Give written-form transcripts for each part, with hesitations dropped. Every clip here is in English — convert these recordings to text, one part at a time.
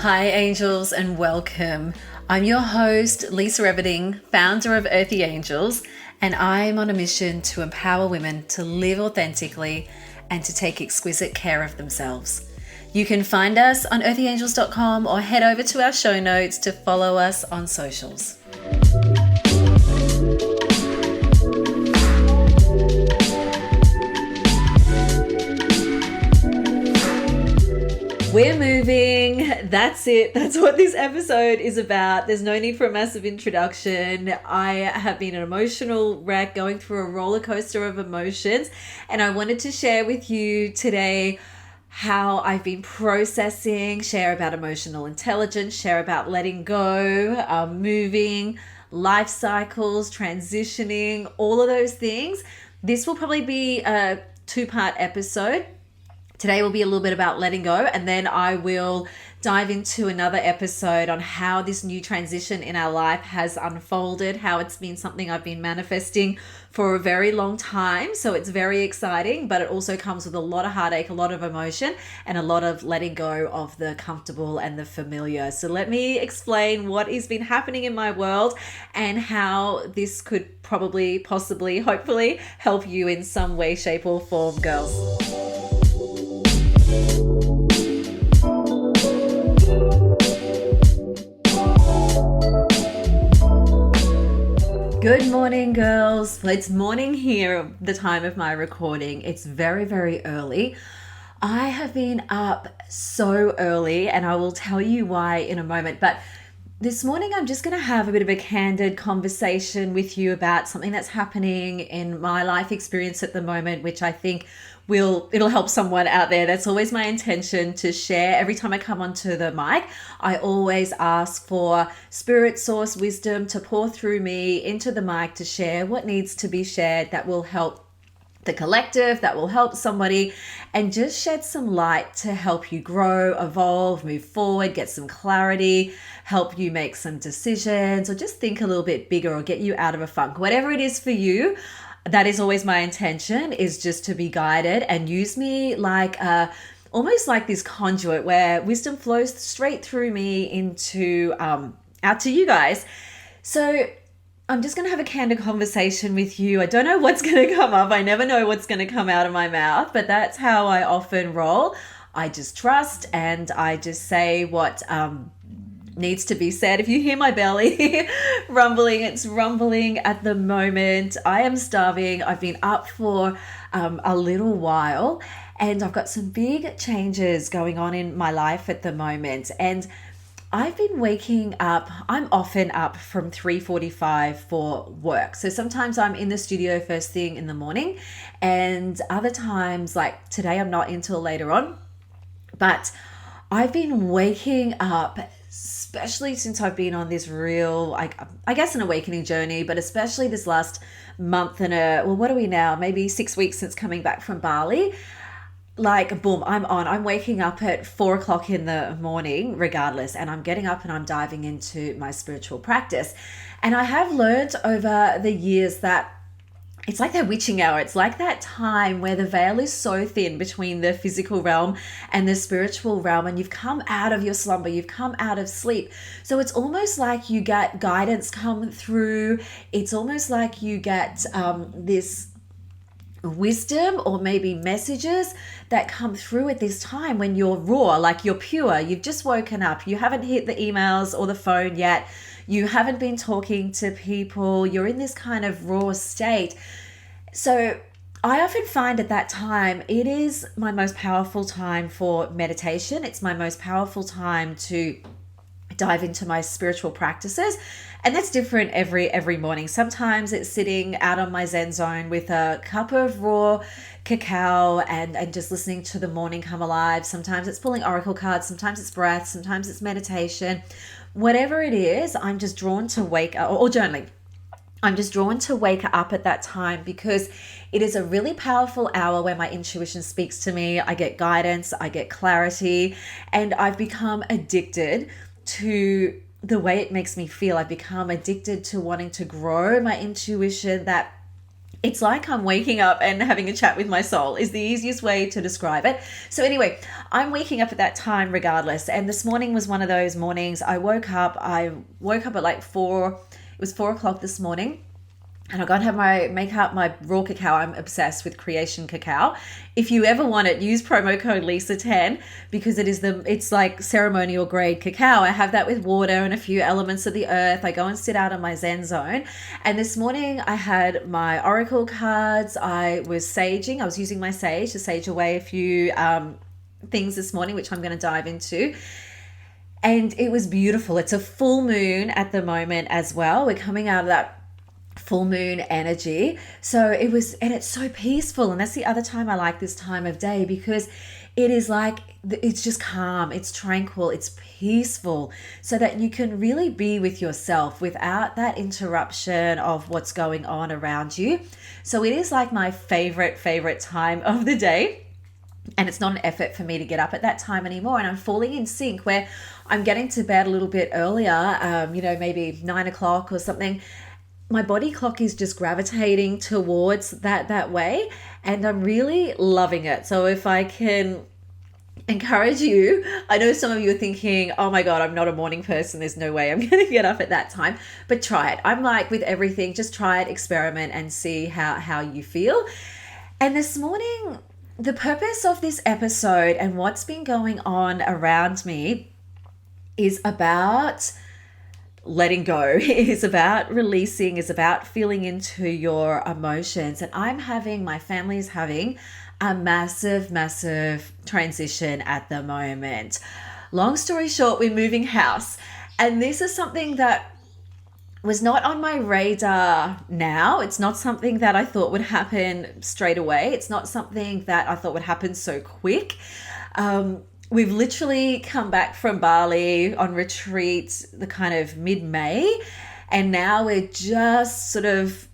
Hi, angels, and welcome. I'm your host, Lisa Reveting, founder of Earthy Angels, and I'm on a mission to empower women to live authentically and to take exquisite care of themselves. You can find us on earthyangels.com or head over to our show notes to follow us on socials. We're moving. That's it. That's what this episode is about. There's no need for a massive introduction. I have been an emotional wreck going through a roller coaster of emotions, and I wanted to share with you today how I've been processing, share about emotional intelligence, share about letting go, moving, life cycles, transitioning, all of those things. This will probably be a two-part episode. Today will be a little bit about letting go, and then I will dive into another episode on how this new transition in our life has unfolded, how it's been something I've been manifesting for a very long time. So it's very exciting, but it also comes with a lot of heartache, a lot of emotion, and a lot of letting go of the comfortable and the familiar. So let me explain what has been happening in my world and how this could probably, possibly, hopefully help you in some way, shape, or form, girls. Good morning, girls. It's morning here, the time of my recording. It's very, very early. I have been up so early, and I will tell you why in a moment. But this morning, I'm just going to have a bit of a candid conversation with you about something that's happening in my life experience at the moment, which I think it'll help someone out there. That's always my intention to share. Every time I come onto the mic, I always ask for spirit source wisdom to pour through me into the mic to share what needs to be shared that will help the collective, that will help somebody, and just shed some light to help you grow, evolve, move forward, get some clarity, help you make some decisions, or just think a little bit bigger or get you out of a funk. Whatever it is for you, that is always my intention, is just to be guided and use me like almost like this conduit where wisdom flows straight through me into out to you guys. So I'm just going to have a candid conversation with you. I don't know what's going to come up. I never know what's going to come out of my mouth, but that's how I often roll. I just trust and I just say what needs to be said. If you hear my belly rumbling, it's rumbling at the moment. I am starving. I've been up for a little while, and I've got some big changes going on in my life at the moment. And I've been waking up. I'm often up from 3:45 for work. So sometimes I'm in the studio first thing in the morning, and other times, like today, I'm not until later on. But I've been waking up, especially since I've been on this real, I guess, an awakening journey, but especially this last month and what are we now? Maybe 6 weeks since coming back from Bali. Like, boom, I'm waking up at 4 o'clock in the morning regardless, and I'm getting up and I'm diving into my spiritual practice. And I have learned over the years that it's like that witching hour. It's like that time where the veil is so thin between the physical realm and the spiritual realm, and you've come out of your slumber, you've come out of sleep. So it's almost like you get guidance come through. It's almost like you get this wisdom or maybe messages that come through at this time when you're raw, like you're pure. You've just woken up. You haven't hit the emails or the phone yet. You haven't been talking to people. You're in this kind of raw state. So I often find at that time, it is my most powerful time for meditation. It's my most powerful time to dive into my spiritual practices. And that's different every morning. Sometimes it's sitting out on my Zen zone with a cup of raw cacao and just listening to the morning come alive. Sometimes it's pulling oracle cards. Sometimes it's breath. Sometimes it's meditation. Whatever it is, I'm just drawn to wake up, or journaling. I'm just drawn to wake up at that time because it is a really powerful hour where my intuition speaks to me. I get guidance, I get clarity, and I've become addicted to the way it makes me feel. I've become addicted to wanting to grow my intuition, that It's like I'm waking up and having a chat with my soul is the easiest way to describe it. So anyway, I'm waking up at that time regardless. And this morning was one of those mornings. I woke up at like 4, it was 4 o'clock this morning. And I got to have my raw cacao. I'm obsessed with Creation Cacao. If you ever want it, use promo code Lisa10 because it's like ceremonial grade cacao. I have that with water and a few elements of the earth. I go and sit out in my Zen zone. And this morning I had my oracle cards. I was saging. I was using my sage to sage away a few things this morning, which I'm going to dive into. And it was beautiful. It's a full moon at the moment as well. We're coming out of that full moon energy. So it's so peaceful. And that's the other time I like this time of day because it is like, it's just calm, it's tranquil, it's peaceful so that you can really be with yourself without that interruption of what's going on around you. So it is like my favorite time of the day. And it's not an effort for me to get up at that time anymore. And I'm falling in sync where I'm getting to bed a little bit earlier, maybe 9 o'clock or something. My body clock is just gravitating towards that way, and I'm really loving it. So if I can encourage you, I know some of you are thinking, oh my God, I'm not a morning person. There's no way I'm going to get up at that time, but try it. I'm like with everything, just try it, experiment and see how you feel. And this morning, the purpose of this episode and what's been going on around me is about letting go. It is about releasing, is about feeling into your emotions. And my family is having a massive transition at the moment. Long story short, we're moving house. And this is something that was not on my radar now. It's not something that I thought would happen straight away. It's not something that I thought would happen so quick. We've literally come back from Bali on retreat the kind of mid-May, and now we're just sort of,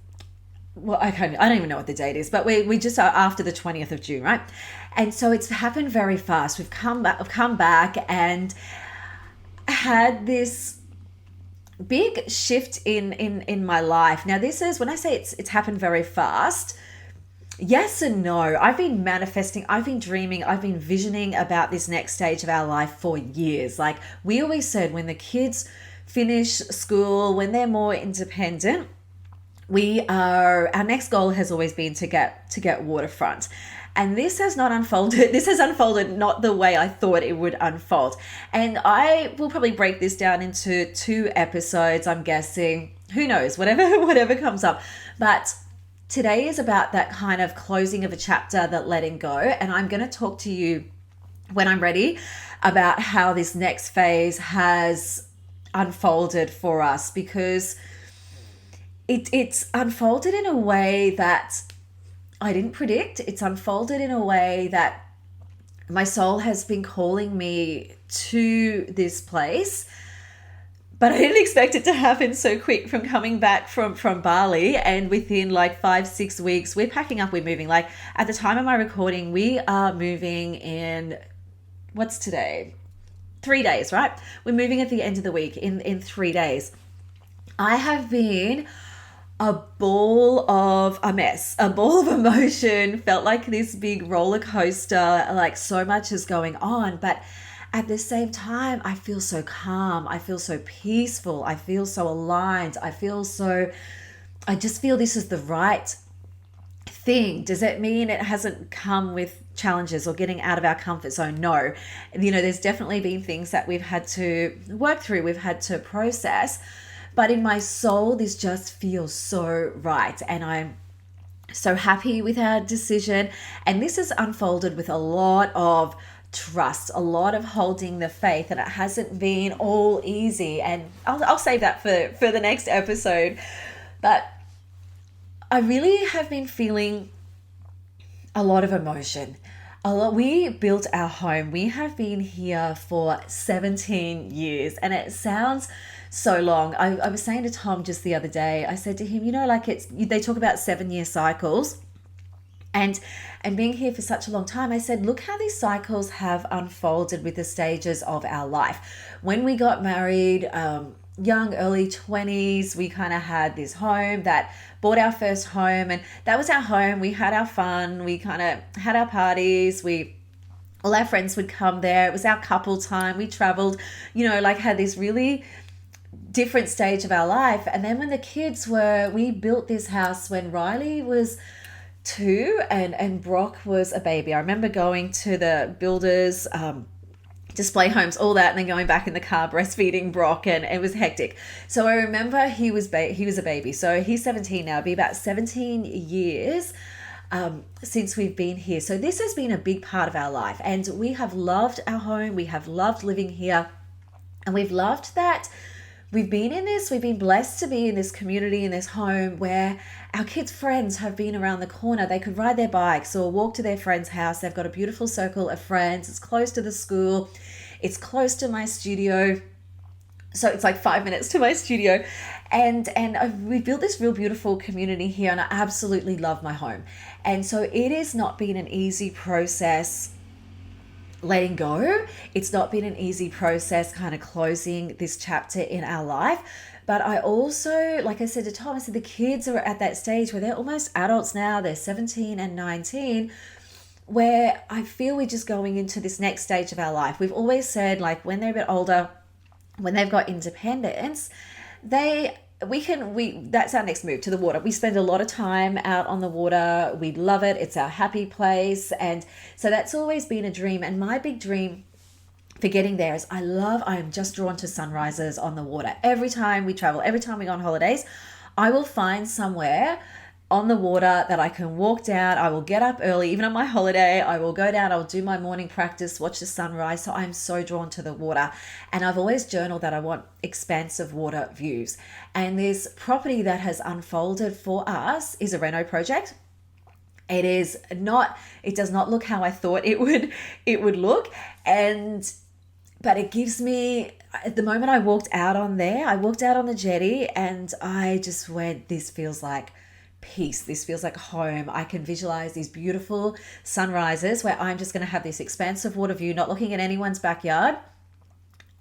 I don't even know what the date is, but we just are after the 20th of June, right? And so it's happened very fast. We've come back and had this big shift in my life. Now this is, when I say it's happened very fast, yes and no. I've been manifesting, I've been dreaming, I've been visioning about this next stage of our life for years. Like we always said, when the kids finish school, when they're more independent, our next goal has always been to get waterfront. And this has unfolded not the way I thought it would unfold. And I will probably break this down into 2 episodes, I'm guessing. Who knows, whatever comes up. But today is about that kind of closing of a chapter, that letting go. And I'm going to talk to you when I'm ready about how this next phase has unfolded for us, because it's unfolded in a way that I didn't predict. It's unfolded in a way that my soul has been calling me to this place. But I didn't expect it to happen so quick from coming back from Bali. And within like 5-6 weeks, we're packing up, we're moving. Like at the time of my recording, we are moving in, what's today? 3 days, right? We're moving at the end of the week in 3 days. I have been a ball of a mess, a ball of emotion, felt like this big roller coaster, like so much is going on. But at the same time, I feel so calm. I feel so peaceful. I feel so aligned. I just feel this is the right thing. Does that mean it hasn't come with challenges or getting out of our comfort zone? No. There's definitely been things that we've had to work through. We've had to process. But in my soul, this just feels so right. And I'm so happy with our decision. And this has unfolded with a lot of trust, a lot of holding the faith, and it hasn't been all easy. And I'll save that for the next episode. But I really have been feeling a lot of emotion. We built our home. We have been here for 17 years, and it sounds so long. I was saying to Tom just the other day, I said to him, they talk about 7-year cycles. And being here for such a long time, I said, look how these cycles have unfolded with the stages of our life. When we got married, young, early 20s, we kind of had this home that bought our first home, and that was our home. We had our fun, we kind of had our parties, all our friends would come there. It was our couple time. We traveled, like had this really different stage of our life. And then when the kids we built this house when Riley was 2 and Brock was a baby. I remember going to the builders, display homes, all that, and then going back in the car breastfeeding Brock, and it was hectic. So I remember he was a baby. So he's 17 now. It'll be about 17 years since we've been here. So this has been a big part of our life, and we have loved our home. We have loved living here, and we've loved that we've been blessed to be in this community, in this home where our kids' friends have been around the corner. They could ride their bikes or walk to their friend's house. They've got a beautiful circle of friends. It's close to the school. It's close to my studio. So it's like 5 minutes to my studio. And we've built this real beautiful community here, and I absolutely love my home. And so it has not been an easy process letting go. It's not been an easy process kind of closing this chapter in our life. But I also, like I said to Tom, I said the kids are at that stage where they're almost adults now. They're 17 and 19, where I feel we're just going into this next stage of our life. We've always said, like, when they're a bit older, when they've got independence, that's our next move, to the water. We spend a lot of time out on the water. We love it. It's our happy place. And so that's always been a dream. And my big dream for getting there is I am just drawn to sunrises on the water. Every time we travel, every time we go on holidays, I will find somewhere on the water that I can walk down. I will get up early, even on my holiday. I will go down, I'll do my morning practice, watch the sunrise. So I'm so drawn to the water. And I've always journaled that I want expansive water views. And this property that has unfolded for us is a reno project. It does not look how I thought it would look. But it gives me, at the moment I walked out on the jetty, and I just went, this feels like peace. This feels like home. I can visualize these beautiful sunrises where I'm just going to have this expansive water view, not looking at anyone's backyard,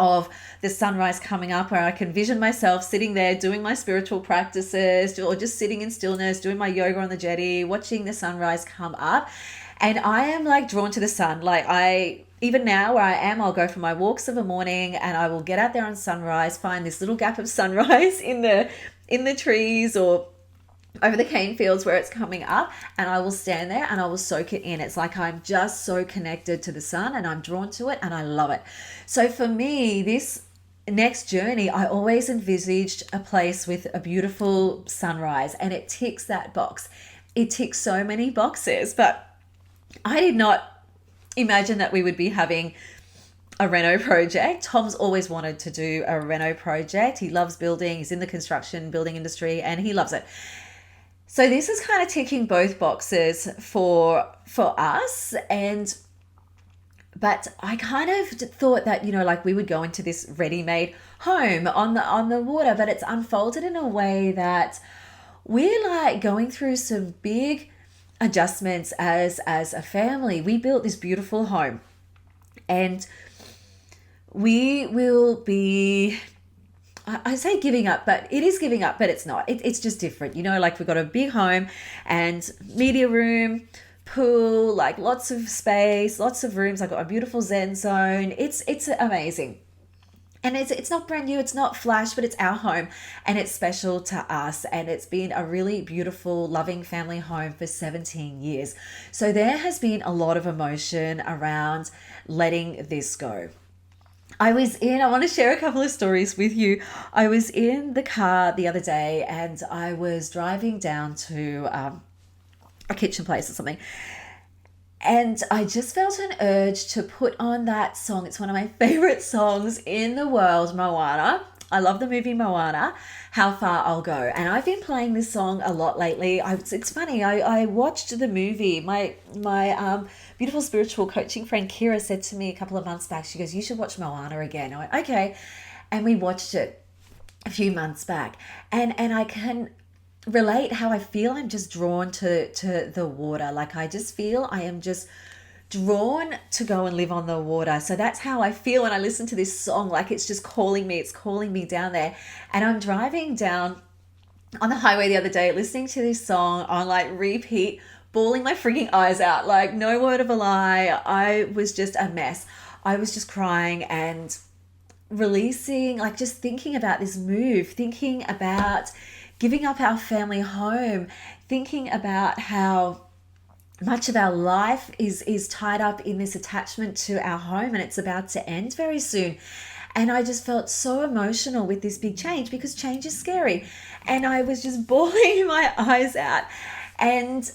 of the sunrise coming up, where I can vision myself sitting there doing my spiritual practices, or just sitting in stillness, doing my yoga on the jetty, watching the sunrise come up. And I am like drawn to the sun. Even now where I am, I'll go for my walks of a morning and I will get out there on sunrise, find this little gap of sunrise in the trees or over the cane fields where it's coming up, and I will stand there and I will soak it in. It's like I'm just so connected to the sun and I'm drawn to it and I love it. So for me, this next journey, I always envisaged a place with a beautiful sunrise, and it ticks that box. It ticks so many boxes, but I did not imagine that we would be having a reno project. Tom's always wanted to do a reno project. He loves building. He's in the construction building industry and he loves it. So this is kind of ticking both boxes for us. But I kind of thought that, like we would go into this ready-made home on the water, but it's unfolded in a way that we're like going through some big adjustments as a family. We built this beautiful home, and we will be, I say giving up, but it is giving up, but it's not. It's just different. Like we've got a big home and media room, pool, like lots of space, lots of rooms. I've got a beautiful Zen zone. It's amazing. And it's not brand new, it's not flash, but it's our home and it's special to us. And it's been a really beautiful, loving family home for 17 years. So there has been a lot of emotion around letting this go. I want to share a couple of stories with you. I was in the car the other day and I was driving down to a kitchen place or something. And I just felt an urge to put on that song. It's one of my favorite songs in the world, Moana. I love the movie Moana, How Far I'll Go. And I've been playing this song a lot lately. It's funny, I watched the movie. My beautiful spiritual coaching friend Kira said to me a couple of months back, she goes, you should watch Moana again. I went, okay. And we watched it a few months back. And I can relate how I feel I'm just drawn to the water. Like I just feel I am just drawn to go and live on the water. So that's how I feel when I listen to this song. Like it's just calling me, it's calling me down there. And I'm driving down on the highway the other day, listening to this song on like repeat, bawling my freaking eyes out. Like, no word of a lie. I was just a mess. I was just crying and releasing, like just thinking about this move, thinking about giving up our family home, thinking about how much of our life is tied up in this attachment to our home, and it's about to end very soon. And I just felt so emotional with this big change, because change is scary. And I was just bawling my eyes out. And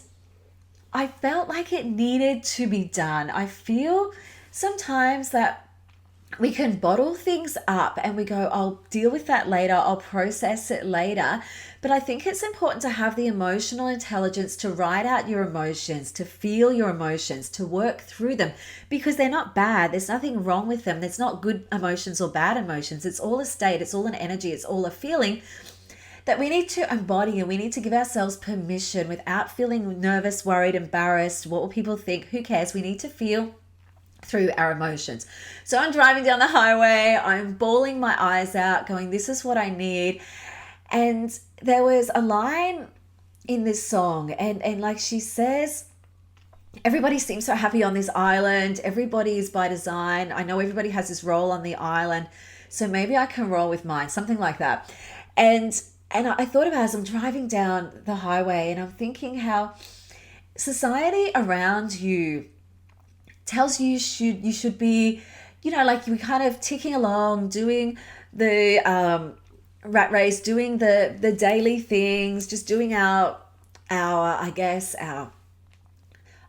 I felt like it needed to be done. I feel sometimes that we can bottle things up and we go, I'll deal with that later, I'll process it later. But I think it's important to have the emotional intelligence to write out your emotions, to feel your emotions, to work through them, because they're not bad. There's nothing wrong with them. There's not good emotions or bad emotions. It's all a state, it's all an energy, it's all a feeling that we need to embody, and we need to give ourselves permission without feeling nervous, worried, embarrassed. What will people think? Who cares? We need to feel through our emotions. So I'm driving down the highway, I'm bawling my eyes out, going, this is what I need. And there was a line in this song, and like she says, everybody seems so happy on this island. Everybody is by design. I know everybody has this role on the island, so maybe I can roll with mine, something like that. And I thought about it as I'm driving down the highway, and I'm thinking how society around you tells you you should be, like you kind of ticking along, doing the rat race, doing the daily things, just doing our I guess our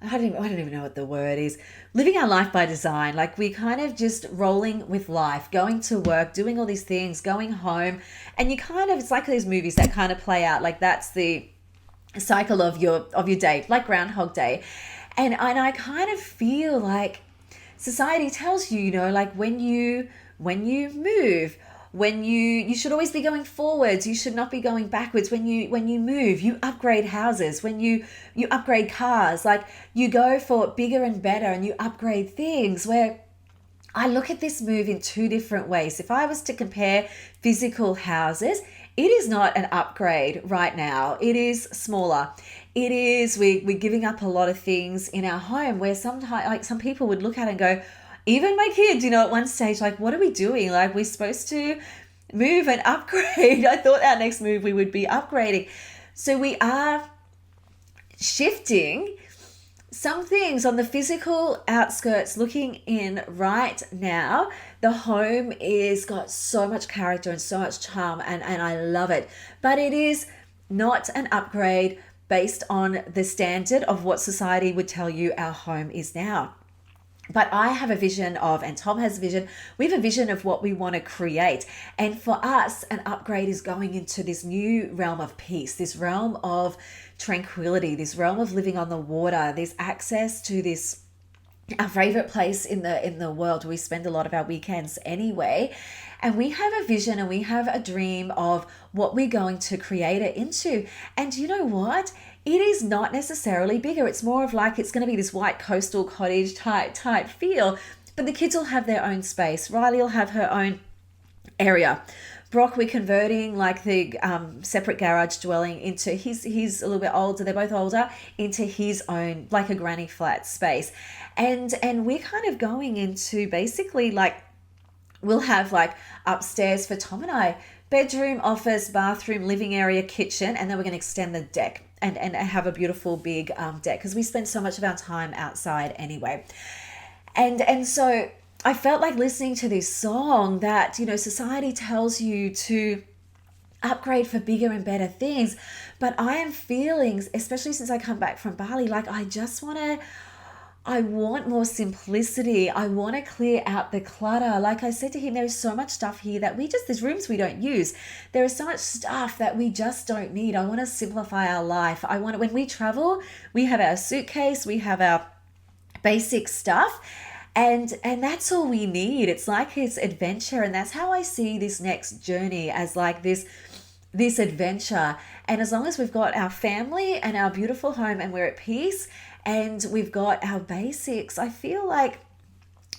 I don't even know what the word is. Living our life by design. Like we kind of just rolling with life, going to work, doing all these things, going home. And you kind of, it's like these movies that kind of play out. Like that's the cycle of your day, like Groundhog Day. And I kind of feel like society tells you, like when you move, when you should always be going forwards, you should not be going backwards. When you move, you upgrade houses. When you upgrade cars, like you go for bigger and better, and you upgrade things. Where I look at this move in two different ways. If I was to compare physical houses, it is not an upgrade right now. It is smaller. It is, we're giving up a lot of things in our home, where sometimes, like some people would look at it and go, even my kids, at one stage, like, what are we doing? Like, we're supposed to move and upgrade. I thought our next move, we would be upgrading. So we are shifting some things on the physical outskirts. Looking in right now, the home is got so much character and so much charm, and I love it. But it is not an upgrade based on the standard of what society would tell you our home is now. But I have a vision of, and Tom has a vision, we have a vision of what we want to create. And for us, an upgrade is going into this new realm of peace, this realm of tranquility, this realm of living on the water, this access to this, our favorite place in the world. We spend a lot of our weekends anyway. And we have a vision and we have a dream of what we're going to create it into. And you know what? It is not necessarily bigger. It's more of like, it's going to be this white coastal cottage type feel, but the kids will have their own space. Riley will have her own area. Brock, we're converting like the separate garage dwelling into he's a little bit older. They're both older, into his own, like a granny flat space. And we're kind of going into basically like, we'll have like upstairs for Tom and I, bedroom, office, bathroom, living area, kitchen, and then we're going to extend the deck and have a beautiful big deck, because we spend so much of our time outside anyway. And so I felt like listening to this song that, society tells you to upgrade for bigger and better things. But I am feeling, especially since I come back from Bali, like I want more simplicity. I want to clear out the clutter. Like I said to him, there's so much stuff here that there's rooms we don't use. There is so much stuff that we just don't need. I want to simplify our life. When we travel, we have our suitcase, we have our basic stuff, and that's all we need. It's like it's adventure. And that's how I see this next journey, as like this this adventure. And as long as we've got our family and our beautiful home and we're at peace and we've got our basics, I feel like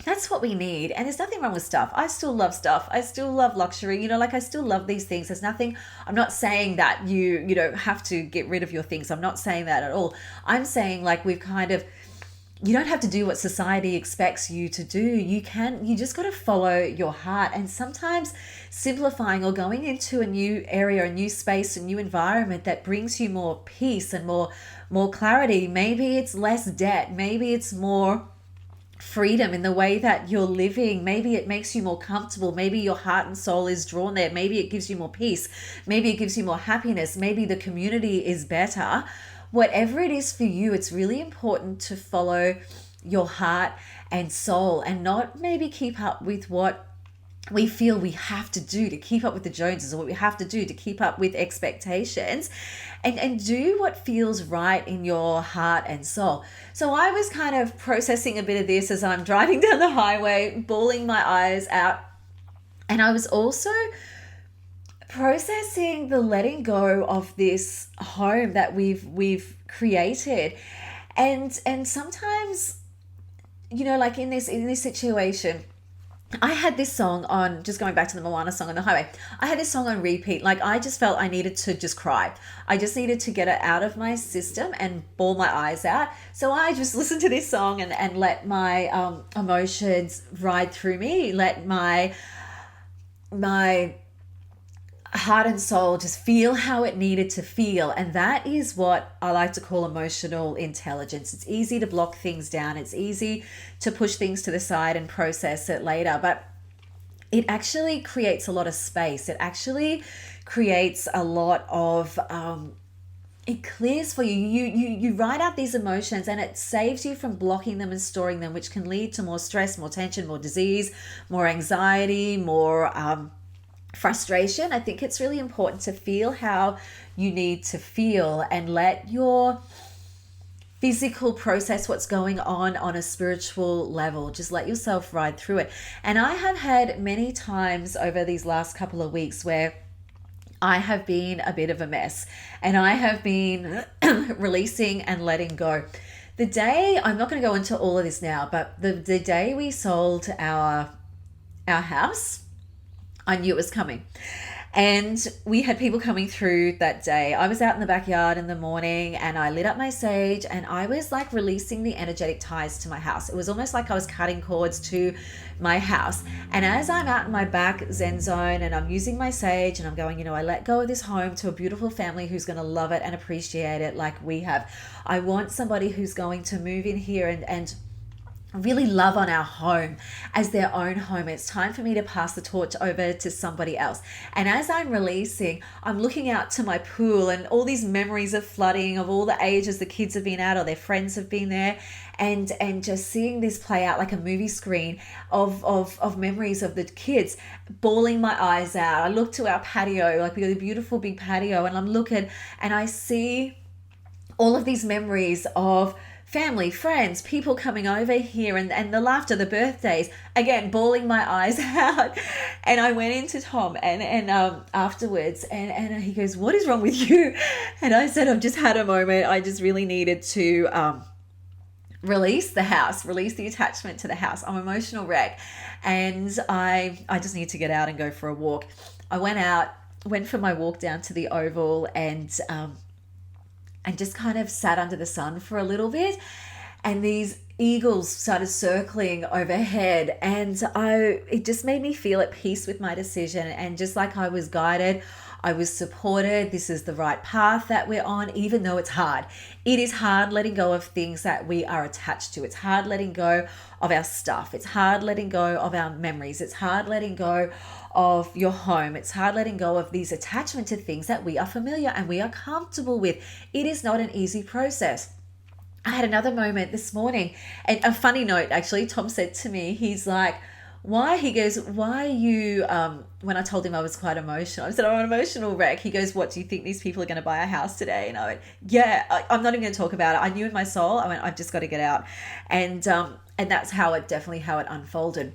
that's what we need. And there's nothing wrong with stuff. I still love stuff. I still love luxury. Like I still love these things. There's nothing, I'm not saying that you don't have to get rid of your things. I'm not saying that at all. I'm saying like you don't have to do what society expects you to do. You just got to follow your heart. And sometimes simplifying or going into a new area, a new space, a new environment that brings you more peace and more clarity. Maybe it's less debt. Maybe it's more freedom in the way that you're living. Maybe it makes you more comfortable. Maybe your heart and soul is drawn there. Maybe it gives you more peace. Maybe it gives you more happiness. Maybe the community is better. Whatever it is for you, it's really important to follow your heart and soul and not maybe keep up with what we feel we have to do to keep up with the Joneses, or what we have to do to keep up with expectations, and do what feels right in your heart and soul. So I was kind of processing a bit of this as I'm driving down the highway, bawling my eyes out. And I was also processing the letting go of this home that we've created. And sometimes, like in this situation, I had this song on, just going back to the Moana song on the highway, I had this song on repeat. Like I just felt I needed to just cry. I just needed to get it out of my system and bawl my eyes out. So I just listened to this song and let my emotions ride through me, let my heart and soul just feel how it needed to feel. And that is what I like to call emotional intelligence. It's easy to block things down. It's easy to push things to the side and process it later, but it actually creates a lot of space. It actually creates a lot of it clears for you. You write out these emotions and it saves you from blocking them and storing them, which can lead to more stress, more tension, more disease, more anxiety, more frustration. I think it's really important to feel how you need to feel and let your physical process what's going on a spiritual level. Just let yourself ride through it. And I have had many times over these last couple of weeks where I have been a bit of a mess and I have been releasing and letting go. The day, I'm not going to go into all of this now, but the day we sold our house, I knew it was coming. And we had people coming through that day. I was out in the backyard in the morning and I lit up my sage and I was like releasing the energetic ties to my house. It was almost like I was cutting cords to my house. And as I'm out in my back Zen zone and I'm using my sage and I'm going, I let go of this home to a beautiful family who's going to love it and appreciate it like we have. I want somebody who's going to move in here and really love on our home as their own home. It's time for me to pass the torch over to somebody else. And as I'm releasing, I'm looking out to my pool and all these memories of flooding of all the ages the kids have been at or their friends have been there, and just seeing this play out like a movie screen of memories of the kids, bawling my eyes out. I look to our patio, like we got a beautiful big patio, and I'm looking and I see all of these memories of family, friends, people coming over here and the laughter, the birthdays, again, bawling my eyes out. And I went into Tom and afterwards and he goes, "What is wrong with you?" And I said, "I've just had a moment. I just really needed to release the house, release the attachment to the house. I'm an emotional wreck and I just need to get out and go for a walk." I went for my walk down to the Oval and just kind of sat under the sun for a little bit. And these eagles started circling overhead and it just made me feel at peace with my decision. And just like I was guided, I was supported. This is the right path that we're on, even though it's hard. It is hard letting go of things that we are attached to. It's hard letting go of our stuff. It's hard letting go of our memories. It's hard letting go of your home. It's hard letting go of these attachment to things that we are familiar and we are comfortable with. It is not an easy process. I had another moment this morning, and a funny note, actually. Tom said to me, he's like, "Why?" He goes, "Why are you," when I told him I was quite emotional, I said, "I'm an emotional wreck." He goes, "What, do you think these people are going to buy a house today?" And I went, "Yeah, I'm not even going to talk about it." I knew in my soul, I went, "I've just got to get out." And that's definitely how it unfolded.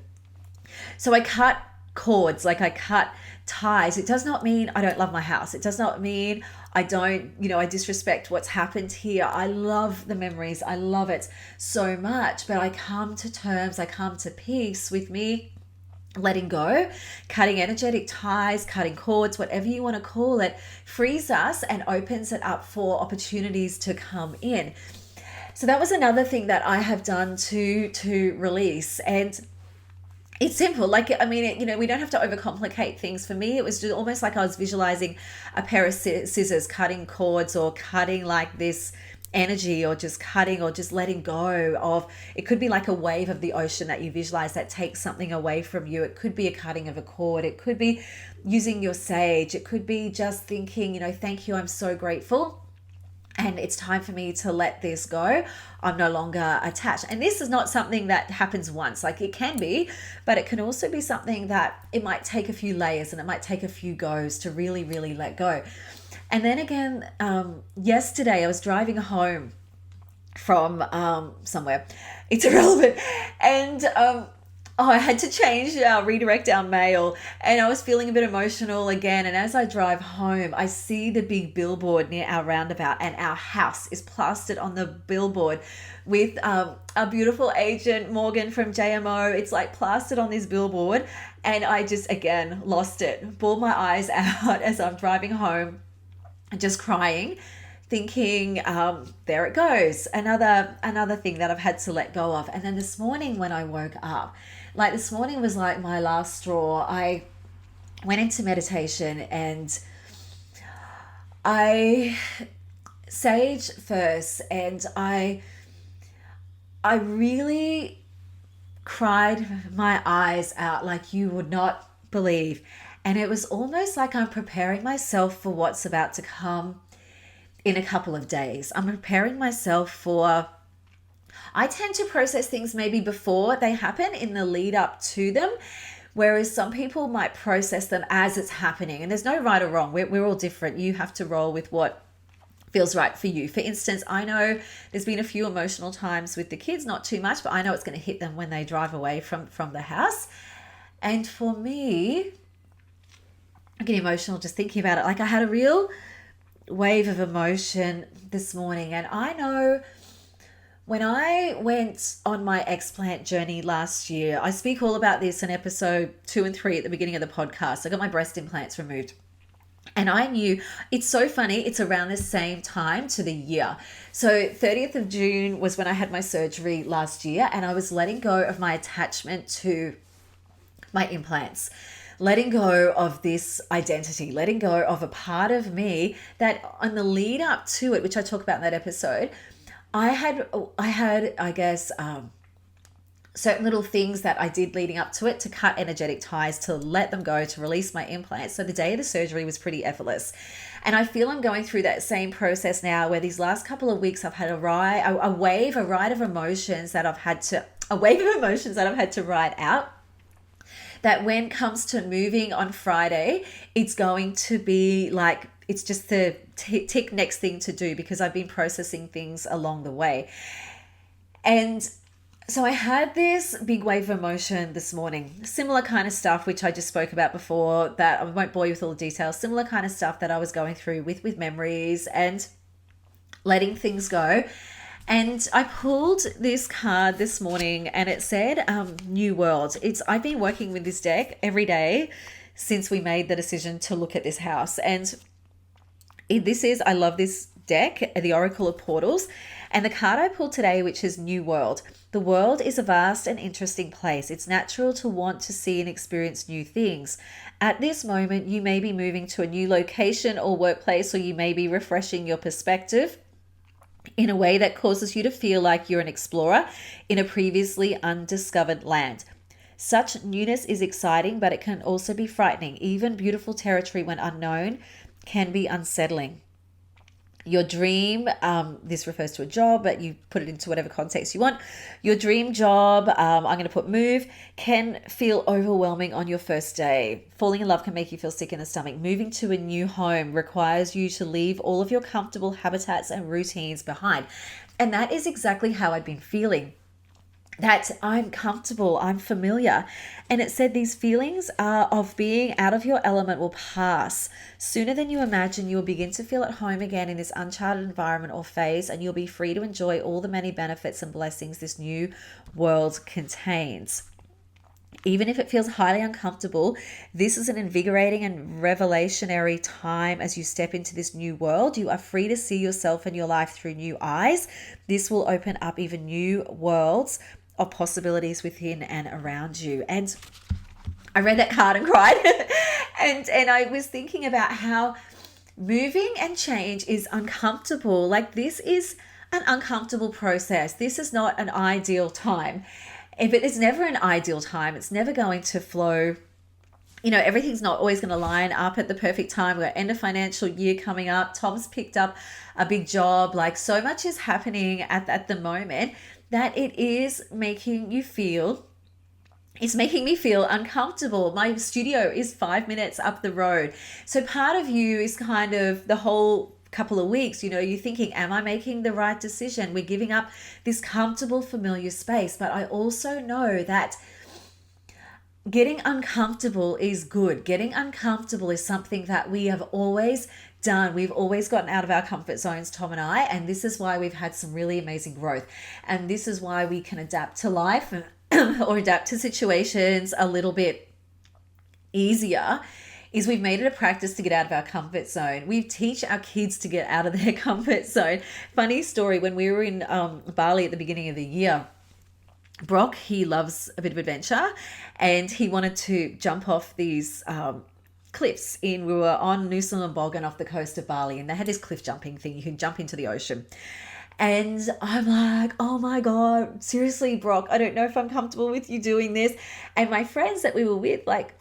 So I cut cords, like I cut ties. It does not mean I don't love my house. It does not mean I don't, I disrespect what's happened here. I love the memories. I love it so much. But I come to terms, I come to peace with me letting go, cutting energetic ties, cutting cords, whatever you want to call it, frees us and opens it up for opportunities to come in. So that was another thing that I have done to release. And it's simple. Like, I mean, we don't have to overcomplicate things. For me, it was just almost like I was visualizing a pair of scissors, cutting cords or cutting like this energy, or just cutting or just letting go of. It could be like a wave of the ocean that you visualize that takes something away from you. It could be a cutting of a cord. It could be using your sage. It could be just thinking, thank you, I'm so grateful, and it's time for me to let this go. I'm no longer attached. And this is not something that happens once. Like, it can be, but it can also be something that it might take a few layers and it might take a few goes to really, really let go. And then again, yesterday I was driving home from somewhere. It's irrelevant. And I had to redirect our mail, and I was feeling a bit emotional again. And as I drive home, I see the big billboard near our roundabout, and our house is plastered on the billboard with our beautiful agent, Morgan from JMO. It's like plastered on this billboard. And I just, again, lost it, bawled my eyes out as I'm driving home, just crying, thinking, there it goes. Another thing that I've had to let go of. And then this morning when I woke up, like this morning was like my last straw. I went into meditation and I sage first, and I really cried my eyes out like you would not believe. And it was almost like I'm preparing myself for what's about to come in a couple of days. I'm preparing myself for, I tend to process things maybe before they happen, in the lead up to them, whereas some people might process them as it's happening. And there's no right or wrong. We're all different. You have to roll with what feels right for you. For instance, I know there's been a few emotional times with the kids, not too much, but I know it's going to hit them when they drive away from the house. And for me, I'm getting emotional just thinking about it. Like, I had a real wave of emotion this morning. And I know when I went on my explant journey last year, I speak all about this in episode 2 and 3 at the beginning of the podcast. I got my breast implants removed. And I knew, it's so funny, it's around the same time to the year. So 30th of June was when I had my surgery last year, and I was letting go of my attachment to my implants, letting go of this identity, letting go of a part of me that on the lead up to it, which I talk about in that episode, I had, I guess, certain little things that I did leading up to it to cut energetic ties, to let them go, to release my implants. So the day of the surgery was pretty effortless. And I feel I'm going through that same process now, where these last couple of weeks I've had a wave of emotions that I've had to write out. That when it comes to moving on Friday, it's going to be like, it's just the tick next thing to do, because I've been processing things along the way. And so I had this big wave of emotion this morning, similar kind of stuff, which I just spoke about before, that I won't bore you with all the details, similar kind of stuff that I was going through with memories and letting things go. And I pulled this card this morning, and it said, New World. I've been working with this deck every day since we made the decision to look at this house. And I love this deck, the Oracle of Portals. And the card I pulled today, which is New World. The world is a vast and interesting place. It's natural to want to see and experience new things. At this moment, you may be moving to a new location or workplace, or you may be refreshing your perspective in a way that causes you to feel like you're an explorer in a previously undiscovered land. Such newness is exciting, but it can also be frightening. Even beautiful territory, when unknown, can be unsettling. Your dream, this refers to a job, but you put it into whatever context you want. Your dream job, I'm going to put move, can feel overwhelming on your first day. Falling in love can make you feel sick in the stomach. Moving to a new home requires you to leave all of your comfortable habitats and routines behind. And that is exactly how I'd been feeling that I'm comfortable, I'm familiar. And it said these feelings of being out of your element will pass. Sooner than you imagine, you will begin to feel at home again in this uncharted environment or phase, and you'll be free to enjoy all the many benefits and blessings this new world contains. Even if it feels highly uncomfortable, this is an invigorating and revelationary time as you step into this new world. You are free to see yourself and your life through new eyes. This will open up even new worlds of possibilities within and around you. And I read that card and cried. and I was thinking about how moving and change is uncomfortable. Like, this is an uncomfortable process. This is not an ideal time. If it is never an ideal time, it's never going to flow. You know, everything's not always going to line up at the perfect time. We're end of financial year coming up. Tom's picked up a big job. Like, so much is happening at the moment that it is making you feel, it's making me feel uncomfortable. My studio is 5 minutes up the road. So part of you is kind of the whole couple of weeks, you know, you're thinking, am I making the right decision? We're giving up this comfortable, familiar space. But I also know that getting uncomfortable is good. Getting uncomfortable is something that we have always done. We've always gotten out of our comfort zones, Tom and I, and this is why we've had some really amazing growth. And this is why we can adapt to life or adapt to situations a little bit easier, is we've made it a practice to get out of our comfort zone. We teach our kids to get out of their comfort zone. Funny story, when we were in Bali at the beginning of the year, Brock, he loves a bit of adventure, and he wanted to jump off these cliffs we were on Nusa Lembongan off the coast of Bali, and they had this cliff jumping thing. You can jump into the ocean. And I'm like, oh my God, seriously, Brock, I don't know if I'm comfortable with you doing this. And my friends that we were with, like,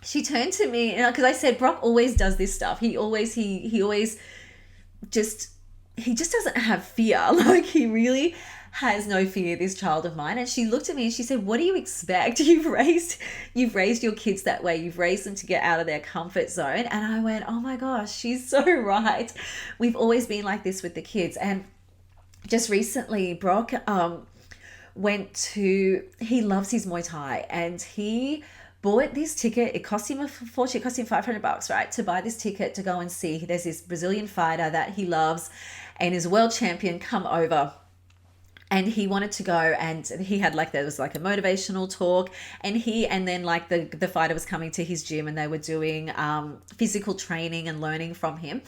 she turned to me, because I said, Brock always does this stuff. He just doesn't have fear. Like, he really has no fear, this child of mine. And she looked at me and she said, what do you expect? You've raised your kids that way. You've raised them to get out of their comfort zone. And I went, oh my gosh, she's so right. We've always been like this with the kids. And just recently, Brock he loves his Muay Thai, and he bought this ticket. It cost him a fortune. It cost him $500, right, to buy this ticket to go and see. There's this Brazilian fighter that he loves and is a world champion come over. And he wanted to go, and he had there was a motivational talk, and then the fighter was coming to his gym, and they were doing physical training and learning from him.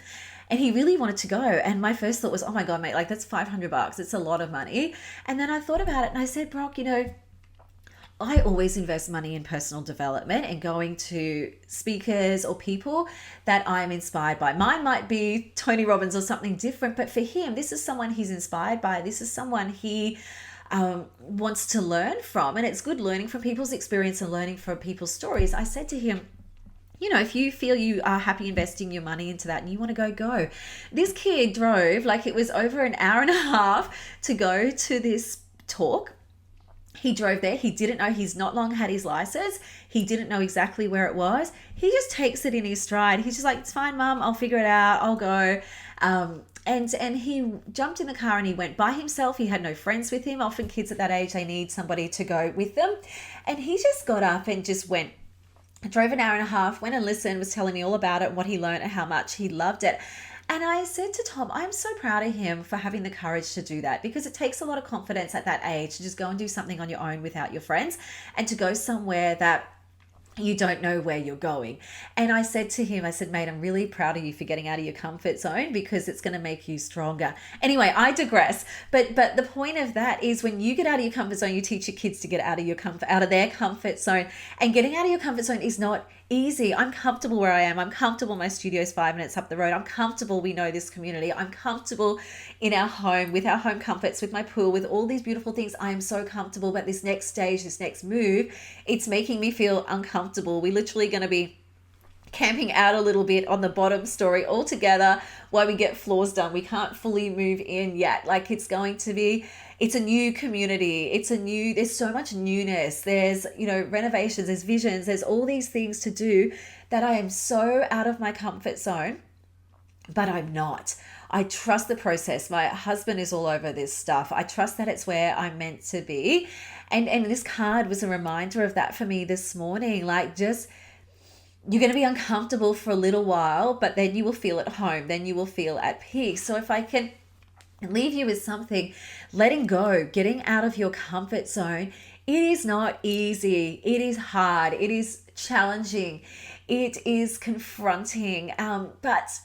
And he really wanted to go. And my first thought was, oh my God, mate, that's $500. It's a lot of money. And then I thought about it and I said, Brock, I always invest money in personal development and going to speakers or people that I'm inspired by. Mine might be Tony Robbins or something different, but for him, this is someone he's inspired by. This is someone he wants to learn from. And it's good learning from people's experience and learning from people's stories. I said to him, if you feel you are happy investing your money into that and you want to go. This kid drove, it was over an hour and a half to go to this talk. He drove there. He didn't know, he's not long had his license. He didn't know exactly where it was. He just takes it in his stride. He's just like, it's fine, Mum, I'll figure it out. I'll go. And he jumped in the car and he went by himself. He had no friends with him. Often kids at that age, they need somebody to go with them. And he just got up and just went. Drove an hour and a half, went and listened, was telling me all about it, what he learned and how much he loved it. And I said to Tom, I'm so proud of him for having the courage to do that, because it takes a lot of confidence at that age to just go and do something on your own without your friends and to go somewhere that you don't know where you're going. And I said to him, mate, I'm really proud of you for getting out of your comfort zone, because it's going to make you stronger. Anyway, I digress. But the point of that is, when you get out of your comfort zone, you teach your kids to get out of their comfort zone. And getting out of your comfort zone is not easy. I'm comfortable where I am. I'm comfortable. My studio's 5 minutes up the road. I'm comfortable. We know this community. I'm comfortable in our home, with our home comforts, with my pool, with all these beautiful things. I am so comfortable. But this next stage, this next move, it's making me feel uncomfortable. We're literally going to be camping out a little bit on the bottom story altogether while we get floors done. We can't fully move in yet. It's a new community. There's so much newness. There's, renovations, there's visions, there's all these things to do that I am so out of my comfort zone, but I'm not. I trust the process. My husband is all over this stuff. I trust that it's where I'm meant to be. And this card was a reminder of that for me this morning. Like, just, you're going to be uncomfortable for a little while, but then you will feel at home. Then you will feel at peace. So if I can leave you with something, letting go, getting out of your comfort zone, it is not easy. It is hard. It is challenging. It is confronting. But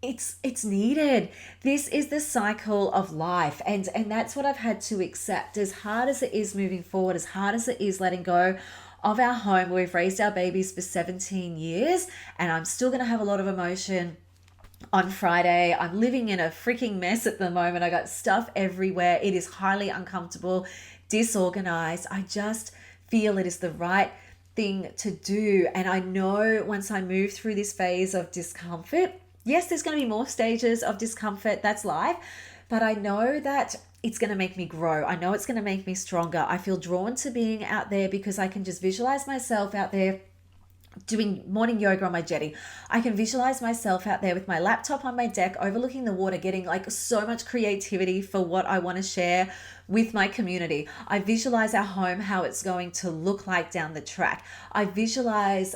it's needed. This is the cycle of life, and that's what I've had to accept. As hard as it is moving forward, as hard as it is letting go of our home where we've raised our babies for 17 years, and I'm still going to have a lot of emotion on Friday. I'm living in a freaking mess at the moment. I got stuff everywhere. It is highly uncomfortable, disorganized. I just feel it is the right thing to do. And I know once I move through this phase of discomfort, yes, there's going to be more stages of discomfort. That's life. But I know that it's going to make me grow. I know it's going to make me stronger. I feel drawn to being out there because I can just visualize myself out there doing morning yoga on my jetty. I can visualize myself out there with my laptop on my deck, overlooking the water, getting like so much creativity for what I want to share with my community. I visualize our home, how it's going to look like down the track. I visualize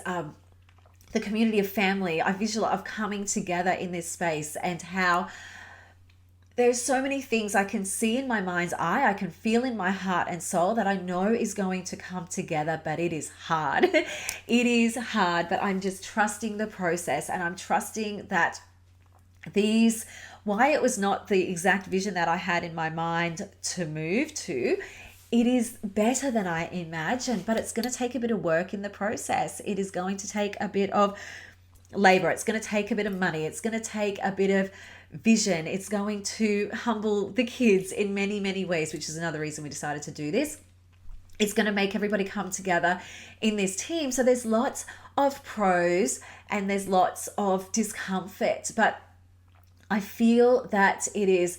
the community of family. I visualize of coming together in this space, and how there's so many things I can see in my mind's eye, I can feel in my heart and soul that I know is going to come together, but it is hard. It is hard, but I'm just trusting the process, and I'm trusting that why it was not the exact vision that I had in my mind to move to, it is better than I imagined, but it's going to take a bit of work in the process. It is going to take a bit of labor. It's going to take a bit of money. It's going to take a bit of vision. It's going to humble the kids in many, many ways, which is another reason we decided to do this. It's going to make everybody come together in this team. So there's lots of pros and there's lots of discomfort, but I feel that it is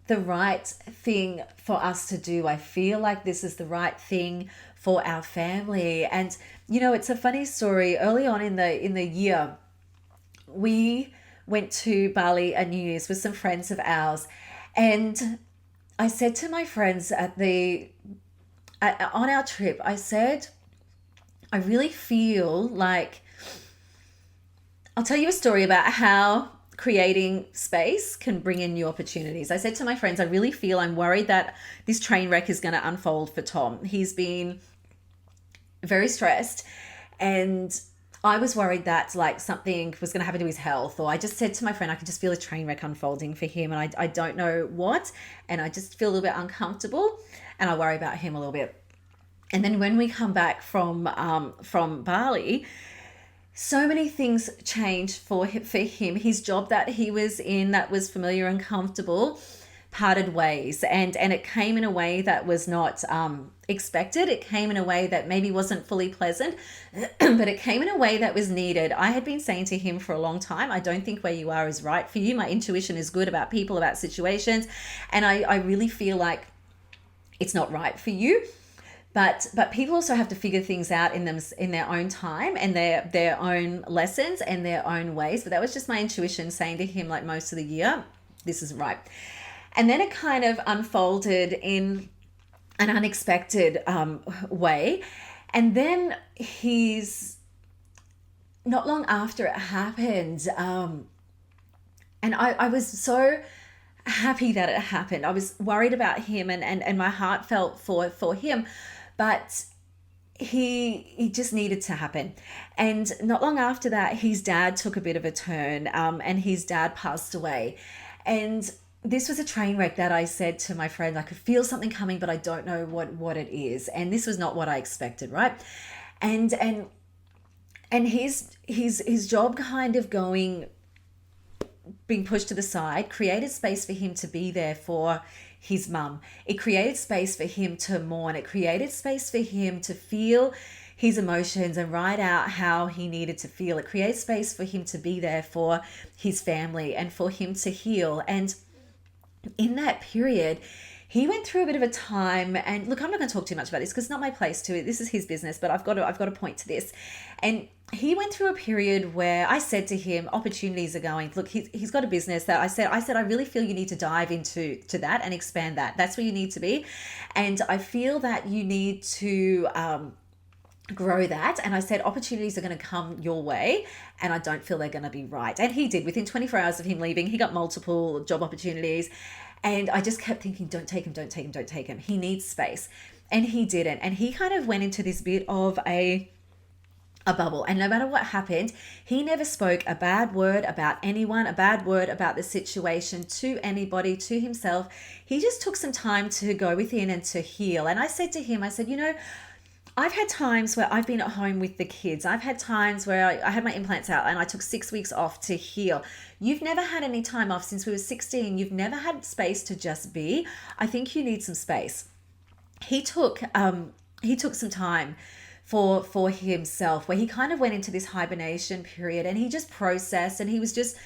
the right thing for us to do. I feel like this is the right thing for our family. And you know, it's a funny story. Early on in the year, we went to Bali at New Year's with some friends of ours, and I said to my friends on our trip, I said, I really feel like, I'll tell you a story about how creating space can bring in new opportunities. I said to my friends, I really feel, I'm worried that this train wreck is going to unfold for Tom. He's been very stressed, and I was worried that like something was going to happen to his health, or I just said to my friend, I can just feel a train wreck unfolding for him, and I don't know what, and I just feel a little bit uncomfortable, and I worry about him a little bit. And then when we come back from Bali, so many things changed for him. His job that he was in, that was familiar and comfortable, parted ways, and it came in a way that was not expected. It came in a way that maybe wasn't fully pleasant, but it came in a way that was needed. I had been saying to him for a long time, I don't think where you are is right for you. My intuition is good about people, about situations, and I really feel like it's not right for you. But people also have to figure things out in their own time and their own lessons and their own ways. But that was just my intuition saying to him, like, most of the year, this isn't right. And then it kind of unfolded in an unexpected way. And then not long after it happened, and I was so happy that it happened. I was worried about him, and my heart felt for him, but he just needed to happen. And not long after that, his dad took a bit of a turn, and his dad passed away. And this was a train wreck that I said to my friend, I could feel something coming, but I don't know what it is. And this was not what I expected, right? And his job kind of being pushed to the side created space for him to be there for his mum. It created space for him to mourn. It created space for him to feel his emotions and write out how he needed to feel. It created space for him to be there for his family and for him to heal. And in that period, he went through a bit of a time, and look, I'm not going to talk too much about this because it's not my place to. This is his business, but I've got to point to this. And he went through a period where I said to him, opportunities are going. Look, he's got a business that I said I really feel you need to dive into that and expand that. That's where you need to be, and I feel that you need to. Grow that. And I said opportunities are going to come your way, and I don't feel they're going to be right. And he did. Within 24 hours of him leaving, he got multiple job opportunities, and I just kept thinking, don't take him, don't take him, don't take him, he needs space. And he didn't. And he kind of went into this bit of a bubble, and no matter what happened, he never spoke a bad word about anyone, a bad word about the situation to anybody, to himself. He just took some time to go within and to heal. And I said to him, I said, I've had times where I've been at home with the kids. I've had times where I had my implants out and I took 6 weeks off to heal. You've never had any time off since we were 16. You've never had space to just be. I think you need some space. He took some time for himself, where he kind of went into this hibernation period, and he just processed, and he was just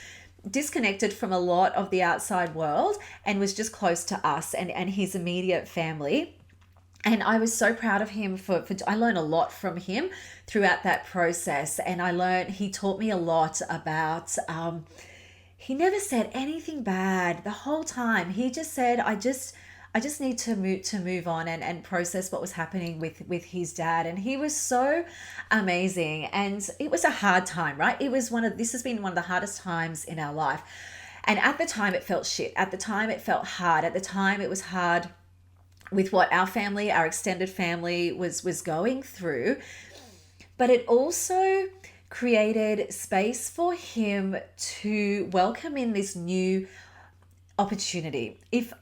disconnected from a lot of the outside world and was just close to us and his immediate family. And I was so proud of him I learned a lot from him throughout that process. And he taught me a lot about, he never said anything bad the whole time. He just said, I just need to move on and process what was happening with his dad. And he was so amazing. And it was a hard time, right? This has been one of the hardest times in our life. And at the time it felt shit. At the time it felt hard. At the time it was hard with what our family, our extended family was going through. But it also created space for him to welcome in this new opportunity. If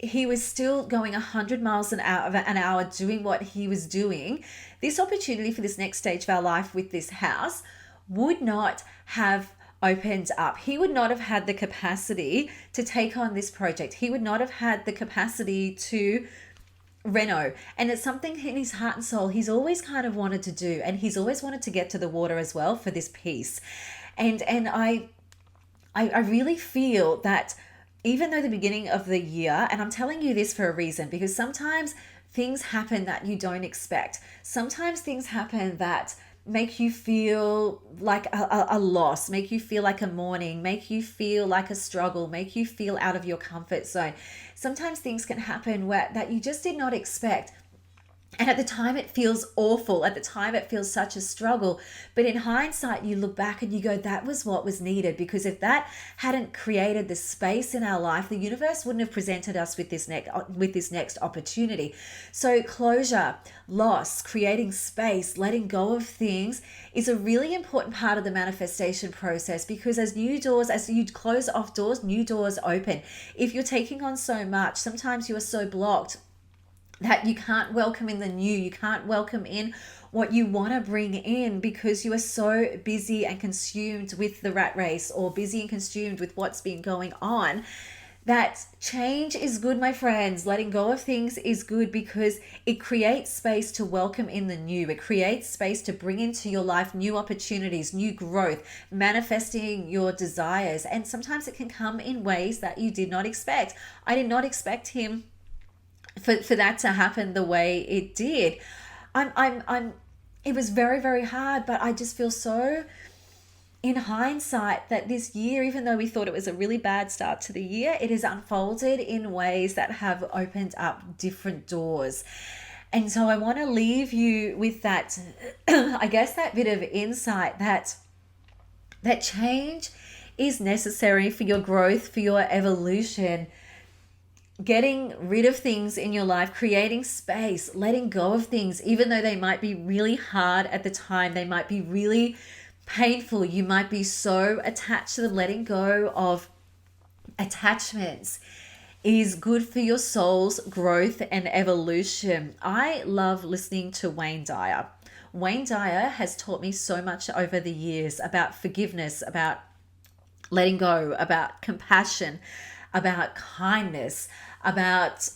he was still going 100 miles an hour doing what he was doing, this opportunity for this next stage of our life with this house would not have opened up. He would not have had the capacity to take on this project. He would not have had the capacity to reno. And it's something in his heart and soul he's always kind of wanted to do. And he's always wanted to get to the water as well for this piece. And I really feel that even though the beginning of the year, and I'm telling you this for a reason, because sometimes things happen that you don't expect. Sometimes things happen that make you feel like a loss, make you feel like a mourning, make you feel like a struggle, make you feel out of your comfort zone. Sometimes things can happen that you just did not expect. And at the time it feels awful. At the time it feels such a struggle. But in hindsight, you look back and you go, that was what was needed. Because if that hadn't created the space in our life, the universe wouldn't have presented us with this next opportunity. So closure, loss, creating space, letting go of things is a really important part of the manifestation process, because as you close off doors, new doors open. If you're taking on so much, sometimes you are so blocked that you can't welcome in the new, you can't welcome in what you want to bring in, because you are so busy and consumed with the rat race, or busy and consumed with what's been going on. That change is good, my friends. Letting go of things is good, because it creates space to welcome in the new. It creates space to bring into your life new opportunities, new growth, manifesting your desires. And sometimes it can come in ways that you did not expect. I did not expect him for that to happen the way it did. It was very, very hard, but I just feel so in hindsight that this year, even though we thought it was a really bad start to the year, it has unfolded in ways that have opened up different doors. And so I want to leave you with that, I guess, that bit of insight that change is necessary for your growth, for your evolution. Getting rid of things in your life, creating space, letting go of things, even though they might be really hard at the time, they might be really painful. You might be so attached to them. Letting go of attachments is good for your soul's growth and evolution. I love listening to Wayne Dyer. Wayne Dyer has taught me so much over the years about forgiveness, about letting go, about compassion, about kindness, about,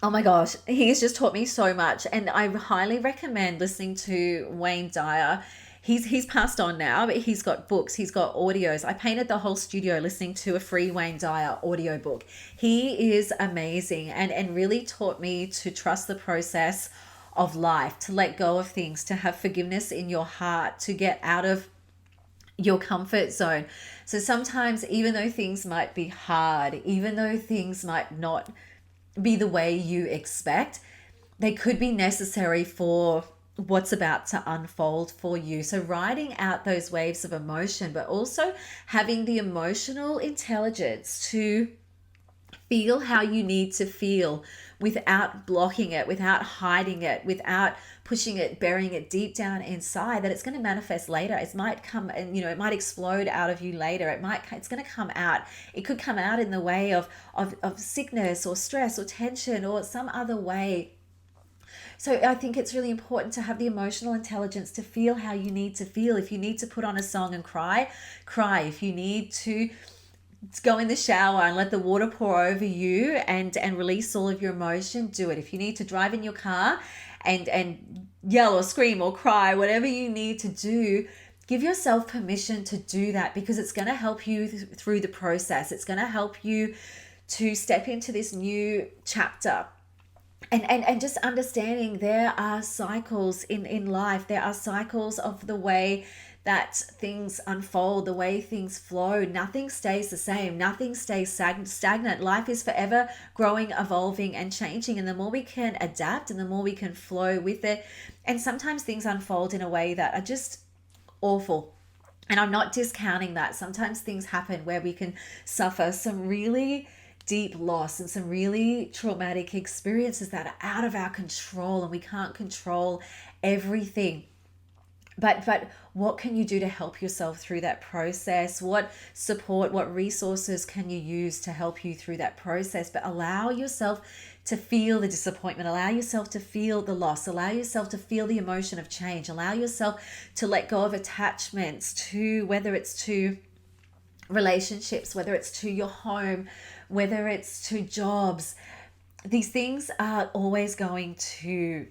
oh my gosh, he's just taught me so much. And I highly recommend listening to Wayne Dyer. he's passed on now, but he's got books, he's got audios. I painted the whole studio listening to a free Wayne Dyer audiobook. He is amazing, and really taught me to trust the process of life, to let go of things, to have forgiveness in your heart, to get out of your comfort zone. So sometimes, even though things might be hard, even though things might not be the way you expect, they could be necessary for what's about to unfold for you. So riding out those waves of emotion, but also having the emotional intelligence to feel how you need to feel without blocking it, without hiding it, without pushing it, burying it deep down inside, that it's going to manifest later. It might come and, it might explode out of you later. It's going to come out. It could come out in the way of sickness or stress or tension or some other way. So I think it's really important to have the emotional intelligence to feel how you need to feel. If you need to put on a song and cry, cry. If you need to go in the shower and let the water pour over you and release all of your emotion, do it. If you need to drive in your car and yell or scream or cry, whatever you need to do, give yourself permission to do that, because it's going to help you through the process. It's going to help you to step into this new chapter. And just understanding there are cycles in life. There are cycles of the way that things unfold, the way things flow. Nothing stays the same. Nothing stays stagnant. Life is forever growing, evolving, and changing. And the more we can adapt and the more we can flow with it. And sometimes things unfold in a way that are just awful. And I'm not discounting that. Sometimes things happen where we can suffer some really deep loss and some really traumatic experiences that are out of our control, and we can't control everything. But what can you do to help yourself through that process? What support, what resources can you use to help you through that process? But allow yourself to feel the disappointment, allow yourself to feel the loss, allow yourself to feel the emotion of change, allow yourself to let go of attachments to, whether it's to relationships, whether it's to your home, whether it's to jobs. These things are always going to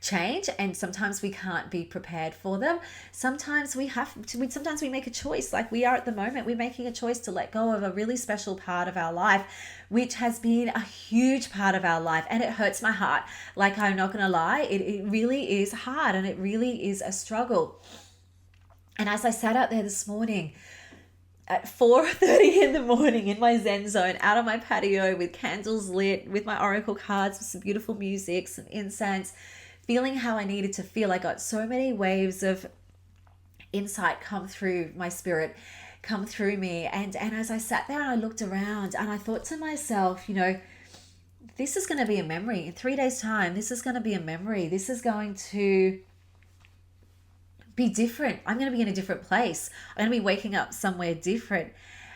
change, and sometimes we can't be prepared for them. Sometimes we make a choice, like we are at the moment. We're making a choice to let go of a really special part of our life, which has been a huge part of our life, and it hurts my heart. Like, I'm not gonna lie, it really is hard, and it really is a struggle. And as I sat out there this morning at 4:30 in the morning in my Zen zone, out on my patio with candles lit, with my oracle cards, with some beautiful music, some incense, feeling how I needed to feel, I got so many waves of insight come through my spirit, come through me. And as I sat there and I looked around and I thought to myself, this is going to be a memory. In 3 days' time, this is going to be a memory. This is going to be different. I'm going to be in a different place. I'm going to be waking up somewhere different.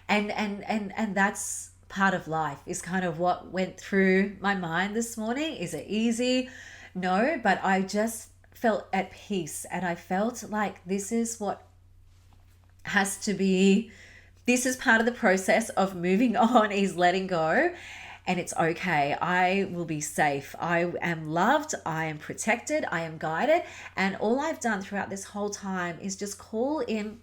And that's part of life, is kind of what went through my mind this morning. Is it easy? No, but I just felt at peace, and I felt like this is what has to be, this is part of the process of moving on, is letting go. And it's okay. I will be safe. I am loved. I am protected. I am guided. And all I've done throughout this whole time is just call in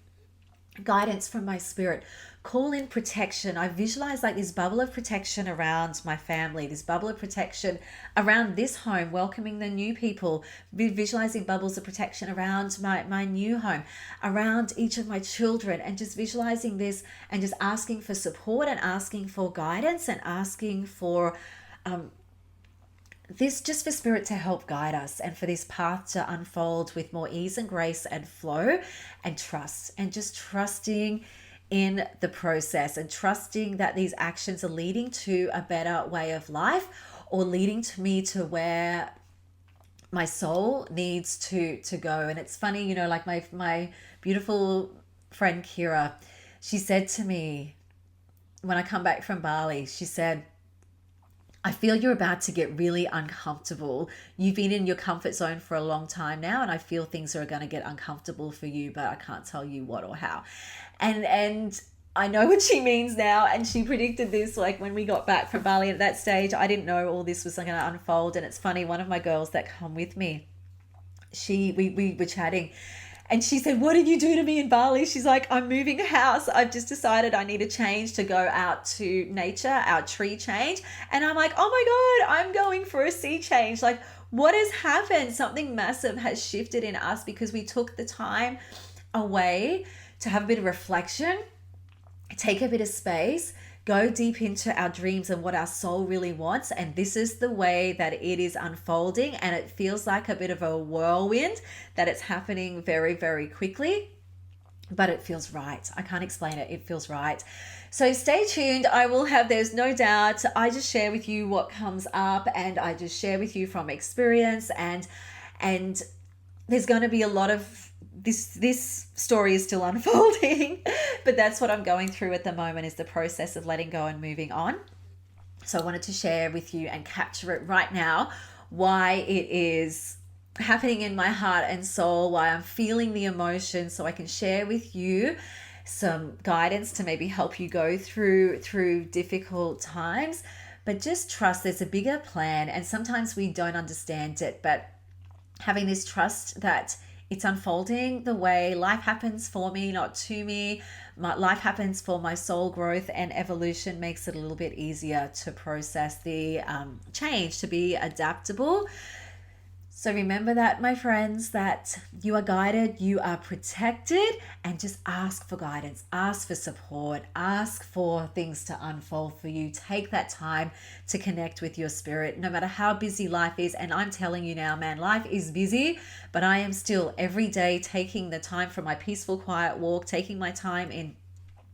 guidance from my spirit, call in protection. I visualize like this bubble of protection around my family, this bubble of protection around this home, welcoming the new people, visualizing bubbles of protection around my new home, around each of my children, and just visualizing this and just asking for support and asking for guidance and asking for this, just for spirit to help guide us, and for this path to unfold with more ease and grace and flow and trust, and just trusting in the process, and trusting that these actions are leading to a better way of life, or leading to me to where my soul needs to go. And it's funny, like my beautiful friend Kira, she said to me when I come back from Bali, she said, I feel you're about to get really uncomfortable. You've been in your comfort zone for a long time now, and I feel things are going to get uncomfortable for you, but I can't tell you what or how. And I know what she means now. And she predicted this, like when we got back from Bali. At that stage, I didn't know all this was going to unfold. And it's funny, one of my girls that come with me, we were chatting, And she said, what did you do to me in Bali? She's like, I'm moving house. I've just decided I need a change to go out to nature, our tree change. And I'm like, oh my God, I'm going for a sea change. Like, what has happened? Something massive has shifted in us because we took the time away to have a bit of reflection, take a bit of space, go deep into our dreams and what our soul really wants. And this is the way that it is unfolding. And it feels like a bit of a whirlwind, that it's happening very, very quickly, but it feels right. I can't explain it. It feels right. So stay tuned. There's no doubt, I just share with you what comes up, and I just share with you from experience, and there's going to be a lot of this story is still unfolding, but that's what I'm going through at the moment, is the process of letting go and moving on. So I wanted to share with you and capture it right now, why it is happening in my heart and soul, why I'm feeling the emotion, so I can share with you some guidance to maybe help you go through difficult times. But just trust there's a bigger plan, and sometimes we don't understand it, but having this trust that it's unfolding the way life happens for me, not to me. Life happens for my soul growth and evolution, makes it a little bit easier to process the change, to be adaptable. So remember that, my friends, that you are guided, you are protected, and just ask for guidance, ask for support, ask for things to unfold for you. Take that time to connect with your spirit, no matter how busy life is. And I'm telling you now, man, life is busy, but I am still every day taking the time for my peaceful, quiet walk, taking my time in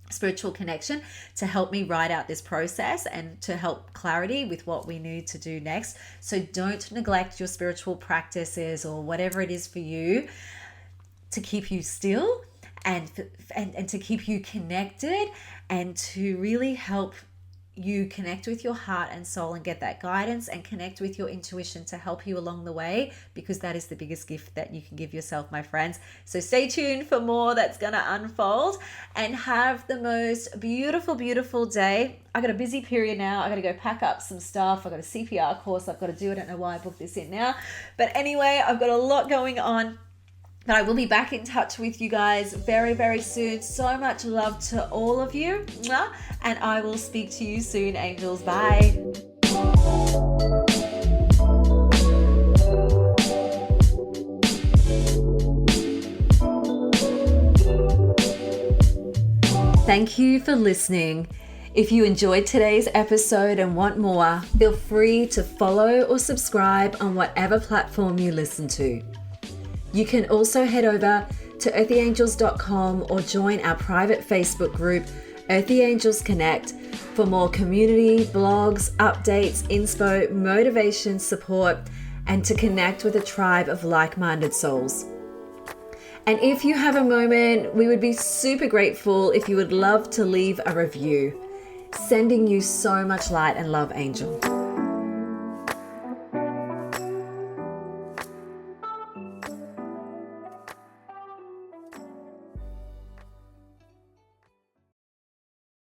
spiritual connection to help me ride out this process and to help clarity with what we need to do next. So don't neglect your spiritual practices or whatever it is for you to keep you still and to keep you connected, and to really help you connect with your heart and soul and get that guidance, and connect with your intuition to help you along the way, because that is the biggest gift that you can give yourself, my friends. So stay tuned for more that's going to unfold, and have the most beautiful, beautiful day. I got a busy period now. I got to go pack up some stuff. I got a CPR course I've got to do. I don't know why I booked this in now, but anyway, I've got a lot going on. But I will be back in touch with you guys very, very soon. So much love to all of you. And I will speak to you soon, angels. Bye. Thank you for listening. If you enjoyed today's episode and want more, feel free to follow or subscribe on whatever platform you listen to. You can also head over to earthyangels.com or join our private Facebook group, Earthy Angels Connect, for more community, blogs, updates, inspo, motivation, support, and to connect with a tribe of like-minded souls. And if you have a moment, we would be super grateful if you would love to leave a review. Sending you so much light and love, Angel.